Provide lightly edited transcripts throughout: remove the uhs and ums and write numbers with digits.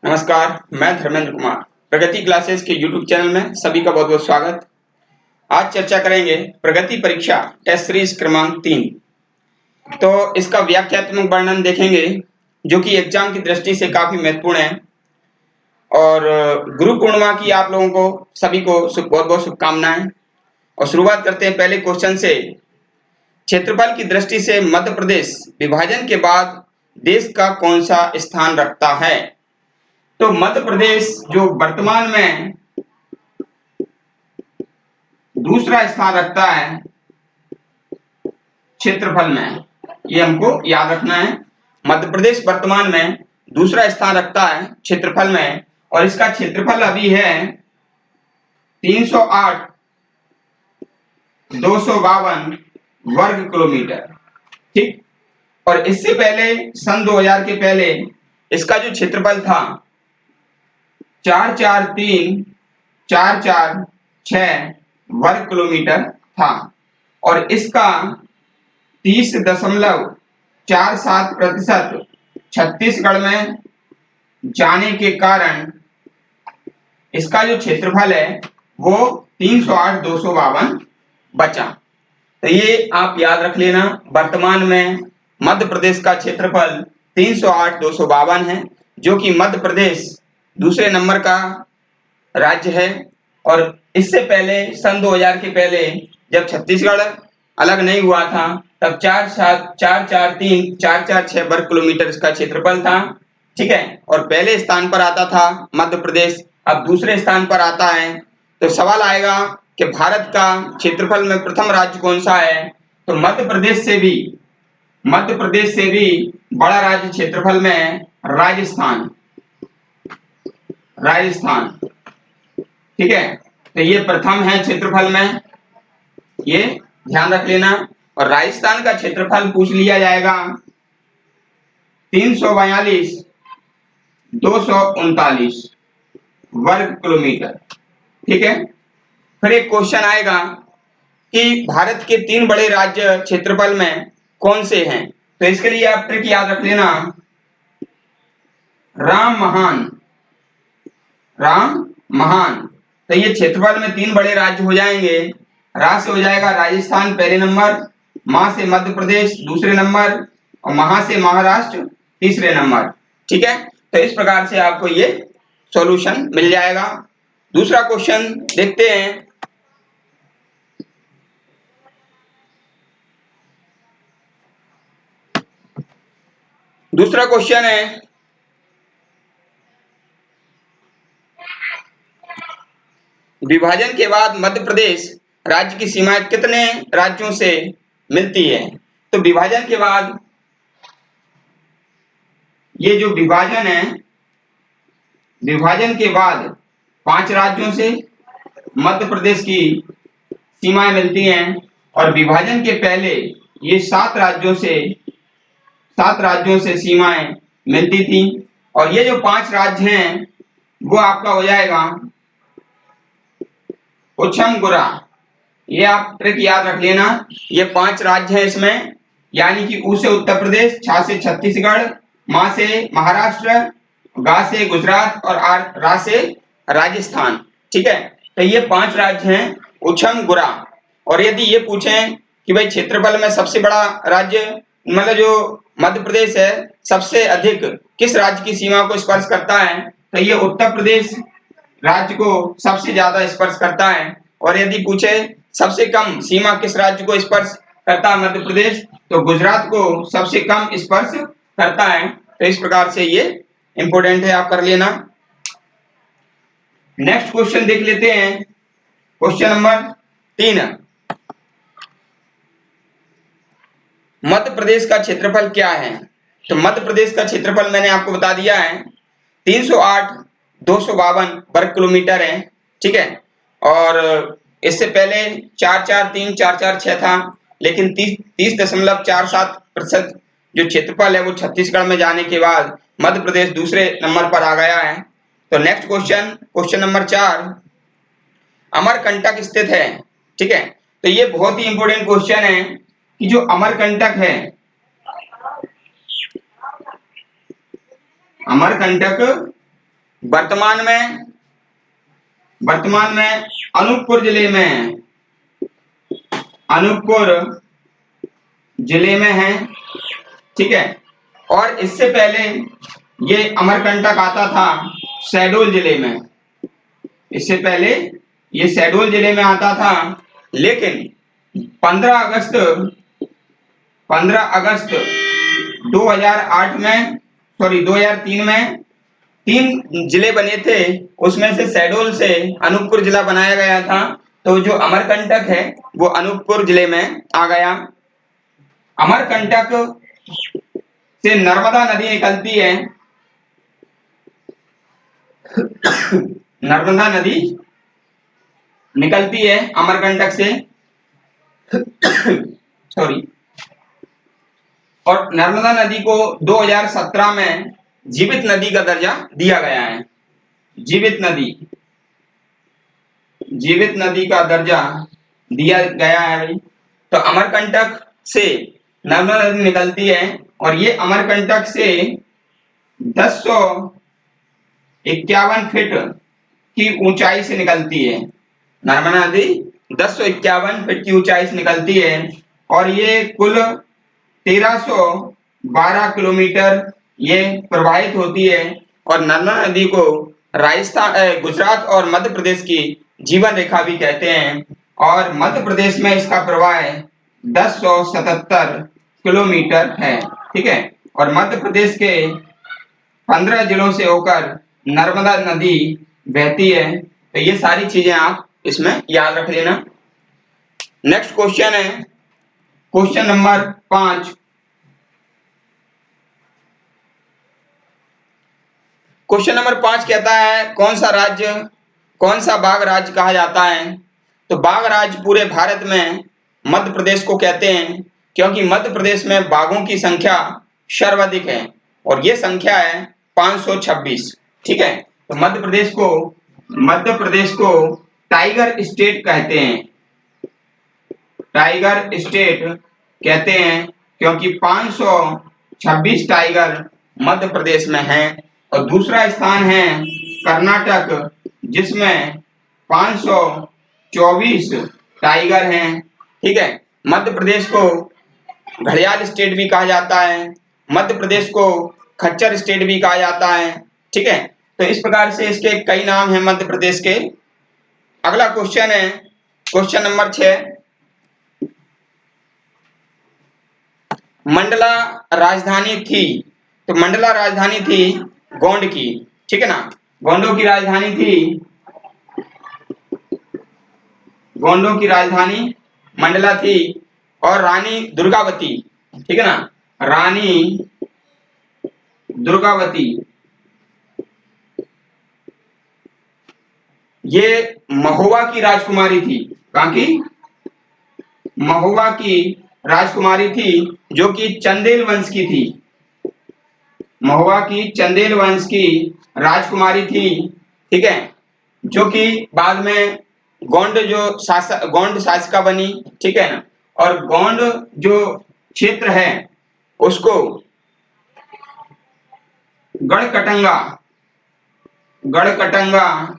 नमस्कार, मैं धर्मेंद्र कुमार। प्रगति क्लासेस के YouTube चैनल में सभी का बहुत बहुत स्वागत। आज चर्चा करेंगे प्रगति परीक्षा टेस्ट सीरीज क्रमांक 3। तो इसका व्याख्यात्मक वर्णन देखेंगे जो कि एग्जाम की दृष्टि से काफी महत्वपूर्ण है। और गुरु पूर्णिमा की आप लोगों को सभी को बहुत बहुत शुभकामनाएं। और शुरुआत करते हैं पहले क्वेश्चन से। क्षेत्रफल की दृष्टि से मध्य प्रदेश विभाजन के बाद देश का कौन सा स्थान रखता है? तो मध्य प्रदेश जो वर्तमान में दूसरा स्थान रखता है क्षेत्रफल में, ये हमको याद रखना है। मध्य प्रदेश वर्तमान में दूसरा स्थान रखता है क्षेत्रफल में, और इसका क्षेत्रफल अभी है 308,252 वर्ग किलोमीटर। ठीक। और इससे पहले सन 2000 के पहले इसका जो क्षेत्रफल था 443,446 वर्ग किलोमीटर था, और इसका 30.47% छत्तीसगढ़ में जाने के कारण इसका जो क्षेत्रफल है वो 308,252 बचा। तो ये आप याद रख लेना, वर्तमान में मध्य प्रदेश का क्षेत्रफल 308,252 है, जो कि मध्य प्रदेश दूसरे नंबर का राज्य है। और इससे पहले सन 2000 के पहले जब छत्तीसगढ़ अलग नहीं हुआ था तब 443,446 वर्ग किलोमीटर इसका क्षेत्रफल था। ठीक है। और पहले स्थान पर आता था मध्य प्रदेश, अब दूसरे स्थान पर आता है। तो सवाल आएगा कि भारत का क्षेत्रफल में प्रथम राज्य कौन सा है? तो मध्य प्रदेश से भी बड़ा राज्य क्षेत्रफल में है राजस्थान। ठीक है। तो ये प्रथम है क्षेत्रफल में, ये ध्यान रख लेना। और राजस्थान का क्षेत्रफल पूछ लिया जाएगा 342,239 वर्ग किलोमीटर। ठीक है। फिर एक क्वेश्चन आएगा कि भारत के 3 बड़े राज्य क्षेत्रफल में कौन से हैं? तो इसके लिए आप ट्रिक याद रख लेना, राम महान। तो ये क्षेत्रफल में 3 बड़े राज्य हो जाएंगे। रा से हो जाएगा राजस्थान पहले नंबर, मा से मध्य प्रदेश दूसरे नंबर, और महा से महाराष्ट्र तीसरे नंबर। ठीक है। तो इस प्रकार से आपको ये सॉल्यूशन मिल जाएगा। दूसरा क्वेश्चन देखते हैं। दूसरा क्वेश्चन है, विभाजन के बाद मध्य प्रदेश राज्य की सीमाएं कितने राज्यों से मिलती है? तो विभाजन के बाद ये जो विभाजन है, विभाजन के बाद 5 राज्यों से मध्य प्रदेश की सीमाएं मिलती हैं, और विभाजन के पहले ये 7 राज्यों से सीमाएं मिलती थी। और ये जो 5 राज्य हैं वो आपका हो जाएगा उछम गुरा। ये आप ट्रिक याद रख लेना, ये 5 राज्य हैं इसमें, यानी कि उ से उत्तर प्रदेश, छा से छत्तीसगढ़, मा से महाराष्ट्र, गा से गुजरात, और रा से राजस्थान। ठीक है। तो ये 5 राज्य हैं उछम गुरा। और यदि ये पूछें कि भाई क्षेत्रफल में सबसे बड़ा राज्य मतलब जो मध्य प्रदेश है सबसे अधिक किस राज्य की सीमा को स्पर्श करता है, तो ये उत्तर प्रदेश राज्य को सबसे ज्यादा स्पर्श करता है। और यदि पूछे सबसे कम सीमा किस राज्य को स्पर्श करता है मध्य प्रदेश, तो गुजरात को सबसे कम स्पर्श करता है। तो इस प्रकार से ये इंपॉर्टेंट है, आप कर लेना। नेक्स्ट क्वेश्चन देख लेते हैं, क्वेश्चन नंबर 3। मध्य प्रदेश का क्षेत्रफल क्या है? तो मध्य प्रदेश का क्षेत्रफल मैंने आपको बता दिया है 308,252 वर्ग किलोमीटर है। ठीक है। और इससे पहले 443,446 था, लेकिन 30.47% जो क्षेत्रफल है वो छत्तीसगढ़ में जाने के बाद मध्य प्रदेश दूसरे नंबर पर आ गया है। तो नेक्स्ट क्वेश्चन नंबर 4, अमरकंटक स्थित है। ठीक है। तो ये बहुत ही इंपॉर्टेंट क्वेश्चन है कि जो अमरकंटक है, अमरकंटक वर्तमान में अनूपपुर जिले में है, ठीक है। और इससे पहले ये अमरकंटक आता था शहडोल जिले में, इससे पहले ये शहडोल जिले में आता था, लेकिन 15 अगस्त 2003 में 3 जिले बने थे, उसमें से शहडोल से अनूपपुर जिला बनाया गया था। तो जो अमरकंटक है वो अनूपपुर जिले में आ गया। अमरकंटक से नर्मदा नदी निकलती है, नर्मदा नदी निकलती है अमरकंटक से सॉरी। और नर्मदा नदी को 2017 में जीवित नदी का दर्जा दिया गया है। जीवित नदी का दर्जा दिया गया है भाई। तो अमरकंटक से नर्मदा नदी निकलती है और ये अमरकंटक से 1051 फीट की ऊंचाई से निकलती है। नर्मदा नदी 1051 फीट की ऊंचाई से निकलती है और ये कुल 1312 किलोमीटर ये प्रवाहित होती है। और नर्मदा नदी को राजस्थान, गुजरात और मध्य प्रदेश की जीवन रेखा भी कहते हैं। और मध्य प्रदेश में इसका प्रवाह 1077 किलोमीटर है, ठीक है। और मध्य प्रदेश के 15 जिलों से होकर नर्मदा नदी बहती है। तो ये सारी चीजें आप इसमें याद रख लेना। नेक्स्ट क्वेश्चन है क्वेश्चन नंबर 5। क्वेश्चन नंबर 5 कहता है कौन सा बाघ राज्य कहा जाता है। तो बाघ राज्य पूरे भारत में मध्य प्रदेश को कहते हैं, क्योंकि मध्य प्रदेश में बाघों की संख्या सर्वाधिक है और ये संख्या है 526, ठीक है। तो मध्य प्रदेश को टाइगर स्टेट कहते हैं, टाइगर स्टेट कहते हैं, क्योंकि 526 टाइगर मध्य प्रदेश में हैं। और दूसरा स्थान है कर्नाटक, जिसमें 524 टाइगर हैं, ठीक है। मध्य प्रदेश को घड़ियाल स्टेट भी कहा जाता है, मध्य प्रदेश को खच्चर स्टेट भी कहा जाता है, ठीक है। तो इस प्रकार से इसके कई नाम हैं मध्य प्रदेश के। अगला क्वेश्चन है क्वेश्चन नंबर 6। मंडला राजधानी थी, तो मंडला राजधानी थी गोंड की, ठीक है ना। गोंडों की राजधानी मंडला थी। और रानी दुर्गावती, ठीक है ना, रानी दुर्गावती ये महोबा की राजकुमारी थी। कहाँ की? महोबा की राजकुमारी थी, जो कि चंदेल वंश की थी। महोबा की चंदेल वंश की राजकुमारी थी, ठीक है, जो कि बाद में गोंड शासिका बनी, ठीक है ना। और गोंड जो क्षेत्र है उसको गढ़कटंगा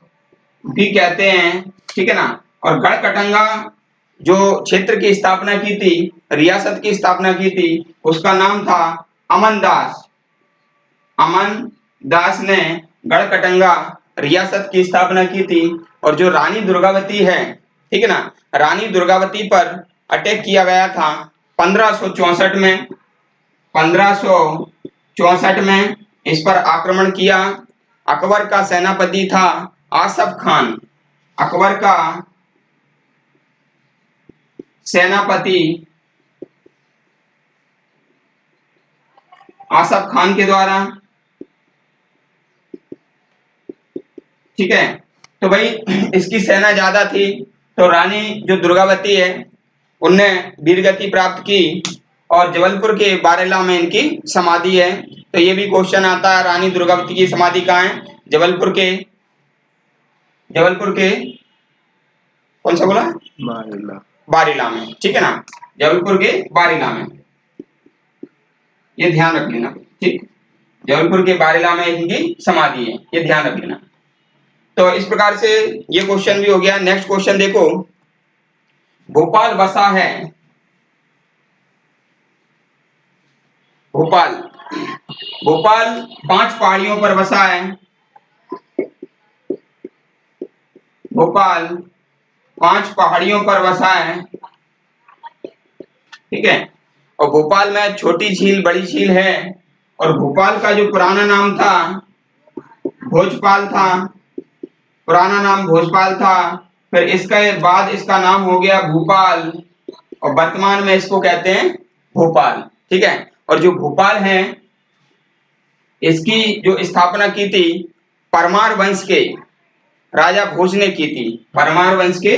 भी कहते हैं, ठीक है ना। और गढ़कटंगा जो क्षेत्र की स्थापना की थी, रियासत की स्थापना की थी, उसका नाम था अमन दास ने गढ़कटंगा रियासत की स्थापना की थी। और जो रानी दुर्गावती है, ठीक है ना, रानी दुर्गावती पर अटैक किया गया था 1564 में। 1564 में इस पर आक्रमण किया। अकबर का सेनापति था आसफ खान। अकबर का सेनापति आसफ खान के द्वारा, ठीक है। तो भाई इसकी सेना ज्यादा थी, तो रानी जो दुर्गावती है उनने वीरगति प्राप्त की और जबलपुर के बारेला में इनकी समाधि है। तो ये भी क्वेश्चन आता है, रानी दुर्गावती की समाधि कहाँ है? जबलपुर के कौन सा बोला? बारेला में, ठीक है ना, जबलपुर के बारेला में। ये ध्यान रख लेना, ठीक, जबलपुर के बारेला में इनकी समाधि है, ये ध्यान रख लेना। तो इस प्रकार से ये क्वेश्चन भी हो गया। नेक्स्ट क्वेश्चन देखो, भोपाल बसा है, भोपाल, भोपाल 5 पहाड़ियों पर बसा है, भोपाल 5 पहाड़ियों पर बसा है, ठीक है। और भोपाल में छोटी झील, बड़ी झील है, और भोपाल का जो पुराना नाम था भोजपाल था, पुराना नाम भोजपाल था, फिर इसके बाद इसका नाम हो गया भोपाल, और वर्तमान में इसको कहते हैं भोपाल, ठीक है। और जो भोपाल है इसकी जो स्थापना की थी परमार वंश के राजा भोज ने की थी, परमार वंश के,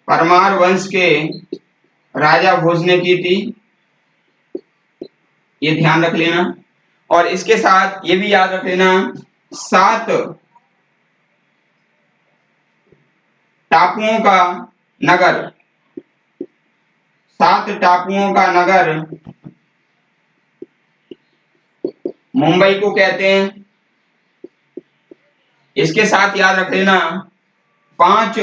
परमार वंश के राजा भोज ने की थी, ये ध्यान रख लेना। और इसके साथ ये भी याद रख लेना 7 टापुओं का नगर, 7 टापुओं का नगर मुंबई को कहते हैं। इसके साथ याद रख लेना 5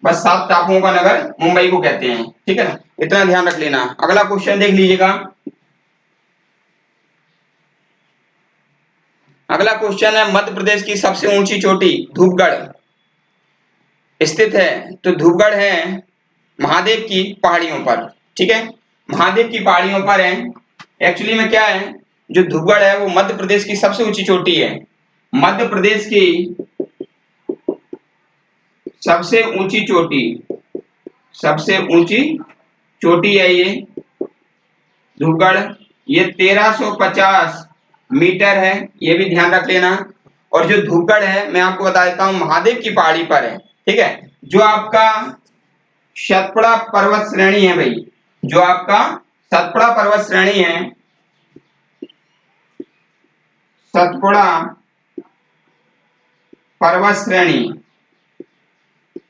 बस 7 टापुओं का नगर मुंबई को कहते हैं, ठीक है ना, इतना ध्यान रख लेना। अगला क्वेश्चन देख लीजिएगा। अगला क्वेश्चन है, मध्य प्रदेश की सबसे ऊंची चोटी धूपगढ़ स्थित है। तो धूपगढ़ है महादेव की पहाड़ियों पर, ठीक है, महादेव की पहाड़ियों पर है। एक्चुअली में क्या है, जो धूपगढ़ है वो मध्य प्रदेश की सबसे ऊंची चोटी है, मध्य प्रदेश की सबसे ऊंची चोटी, सबसे ऊंची चोटी है ये धूपगढ़। ये 1350 मीटर है, ये भी ध्यान रख लेना। और जो धूपगढ़ है मैं आपको बता देता हूं महादेव की पहाड़ी पर है, ठीक है। जो आपका सतपुड़ा पर्वत श्रेणी है भाई, जो आपका सतपुड़ा पर्वत श्रेणी है, सतपुड़ा पर्वत श्रेणी,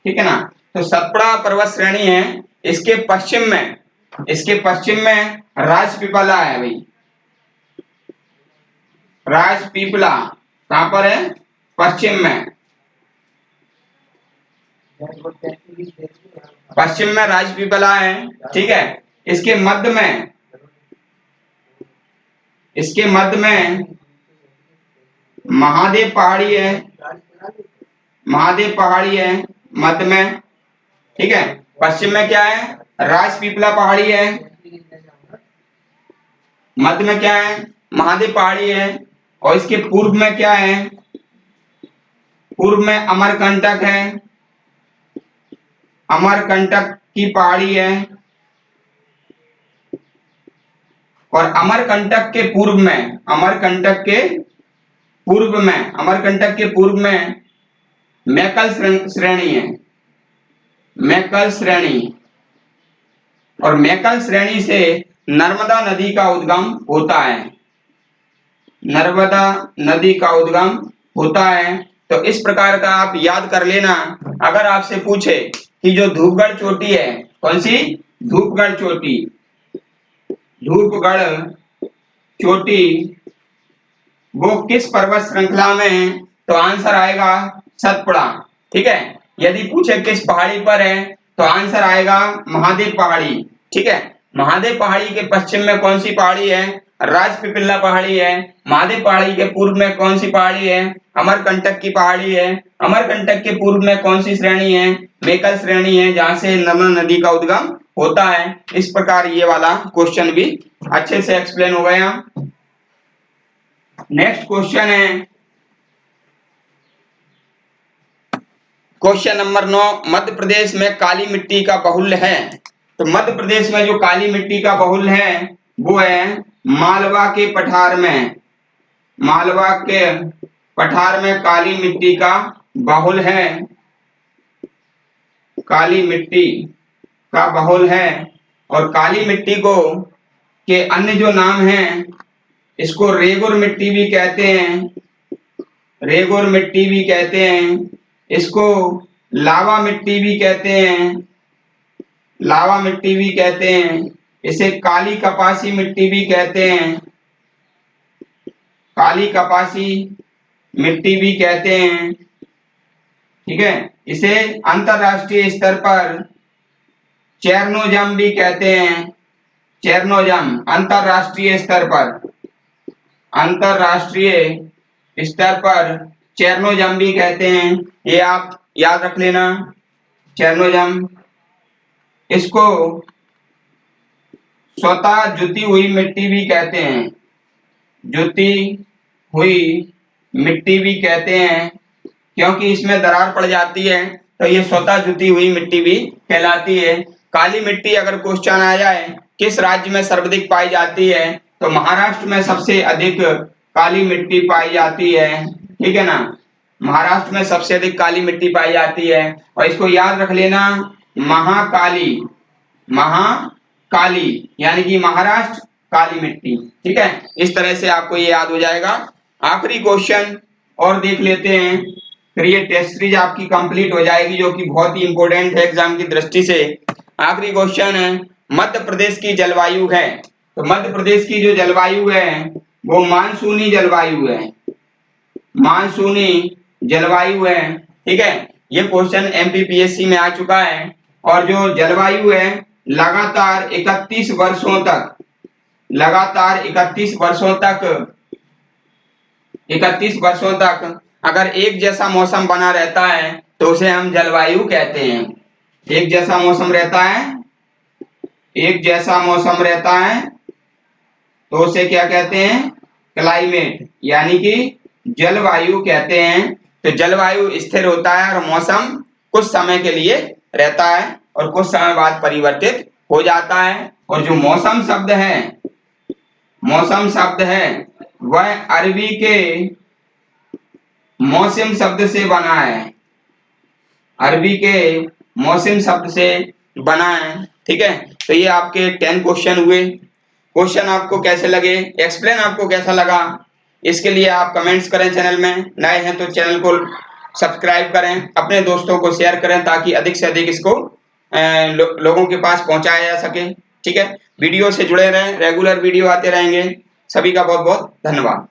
ठीक है ना। तो सतपुड़ा पर्वत श्रेणी है, इसके पश्चिम में, इसके पश्चिम में राजपीपला है भाई, राजपीपला कहां पर है, पश्चिम में, पश्चिम में राजपीपला है, ठीक है। इसके मध्य में, इसके मध्य में महादेव पहाड़ी है, महादेव पहाड़ी है मध्य में, ठीक है। पश्चिम में क्या है, राजपीपला पहाड़ी है, मध्य में क्या है, महादेव पहाड़ी है। और इसके पूर्व में क्या है, पूर्व में अमरकंटक है, अमरकंटक की पहाड़ी है। और अमरकंटक के पूर्व में, अमरकंटक के पूर्व में, अमरकंटक के पूर्व में मैकल श्रेणी है, मैकल श्रेणी। और मैकल श्रेणी से नर्मदा नदी का उद्गम होता है, नर्मदा नदी का उद्गम होता है। तो इस प्रकार का आप याद कर लेना। अगर आपसे पूछे कि जो धूपगढ़ चोटी है, कौन सी, धूपगढ़ चोटी, धूपगढ़ चोटी वो किस पर्वत श्रृंखला में है, तो आंसर आएगा सतपुड़ा, ठीक है। यदि पूछे किस पहाड़ी पर है तो आंसर आएगा महादेव पहाड़ी, ठीक है। महादेव पहाड़ी के पश्चिम में कौन सी पहाड़ी है, राजपीपला पहाड़ी है। महादेव पहाड़ी के पूर्व में कौन सी पहाड़ी है, अमरकंटक की पहाड़ी है। अमरकंटक के पूर्व में कौन सी श्रेणी है, मैकल श्रेणी है, जहां से नर्मदा नदी का उद्गम होता है। इस प्रकार ये वाला क्वेश्चन भी अच्छे से एक्सप्लेन हो गया। नेक्स्ट क्वेश्चन है क्वेश्चन नंबर 9, मध्य प्रदेश में काली मिट्टी का बाहुल्य है। तो मध्य प्रदेश में जो काली मिट्टी का बाहुल्य है वो है मालवा के पठार में, मालवा के पठार में काली मिट्टी का बाहुल्य है, काली मिट्टी का बाहुल्य है। और काली मिट्टी को के अन्य जो नाम हैं, इसको रेगुर मिट्टी भी कहते हैं, रेगुर मिट्टी भी कहते हैं, इसको लावा मिट्टी भी कहते हैं, लावा मिट्टी भी कहते हैं, इसे काली कपासी मिट्टी भी कहते हैं, काली कपासी मिट्टी भी कहते हैं। ठीक है, इसे अंतरराष्ट्रीय स्तर पर चेरनोजम भी कहते हैं, चेरनोजम अंतरराष्ट्रीय स्तर पर, अंतरराष्ट्रीय स्तर पर चेरनोजम भी कहते हैं, ये आप याद रख लेना चेरनोजम। इसको स्वतः जुती हुई मिट्टी भी कहते हैं, जुती हुई मिट्टी भी कहते हैं, क्योंकि इसमें दरार पड़ जाती है तो ये स्वतः जुती हुई मिट्टी भी कहलाती है। काली मिट्टी अगर क्वेश्चन आ जाए किस राज्य में सर्वाधिक पाई जाती है, तो महाराष्ट्र में सबसे अधिक काली मिट्टी पाई जाती है। ठीक है ना, महाराष्ट्र में सबसे अधिक काली मिट्टी पाई जाती है। और इसको याद रख लेना, महाकाली, महाकाली यानी कि महाराष्ट्र काली मिट्टी। ठीक है, इस तरह से आपको ये याद हो जाएगा। आखिरी क्वेश्चन और देख लेते हैं, फिर ये टेस्ट सीरीज आपकी कंप्लीट हो जाएगी, जो कि बहुत ही इंपॉर्टेंट है एग्जाम की दृष्टि से। आखिरी क्वेश्चन है, मध्य प्रदेश की जलवायु है, तो मध्य प्रदेश की जो जलवायु है वो मानसूनी जलवायु है, मानसूनी जलवायु है। ठीक है, ये क्वेश्चन एमपीपीएससी में आ चुका है। और जो जलवायु है लगातार 31 वर्षों तक, लगातार 31 वर्षों तक, 31 वर्षों तक अगर एक जैसा मौसम बना रहता है तो उसे हम जलवायु कहते हैं। एक जैसा मौसम रहता है, एक जैसा मौसम रहता है तो उसे क्या कहते हैं, क्लाइमेट यानी कि जलवायु कहते हैं। तो जलवायु स्थिर होता है और मौसम कुछ समय के लिए रहता है और कुछ समय बाद परिवर्तित हो जाता है। और जो मौसम शब्द है, मौसम शब्द है वह अरबी के मौसम शब्द से बना है, अरबी के मौसम शब्द से बना है। ठीक है, तो ये आपके 10 क्वेश्चन हुए। क्वेश्चन आपको कैसे लगे, एक्सप्लेन आपको कैसा लगा, इसके लिए आप कमेंट्स करें। चैनल में नए हैं तो चैनल को सब्सक्राइब करें, अपने दोस्तों को शेयर करें ताकि अधिक से अधिक इसको लोगों के पास पहुंचाया जा सके। ठीक है, वीडियो से जुड़े रहें, रेगुलर वीडियो आते रहेंगे। सभी का बहुत बहुत धन्यवाद।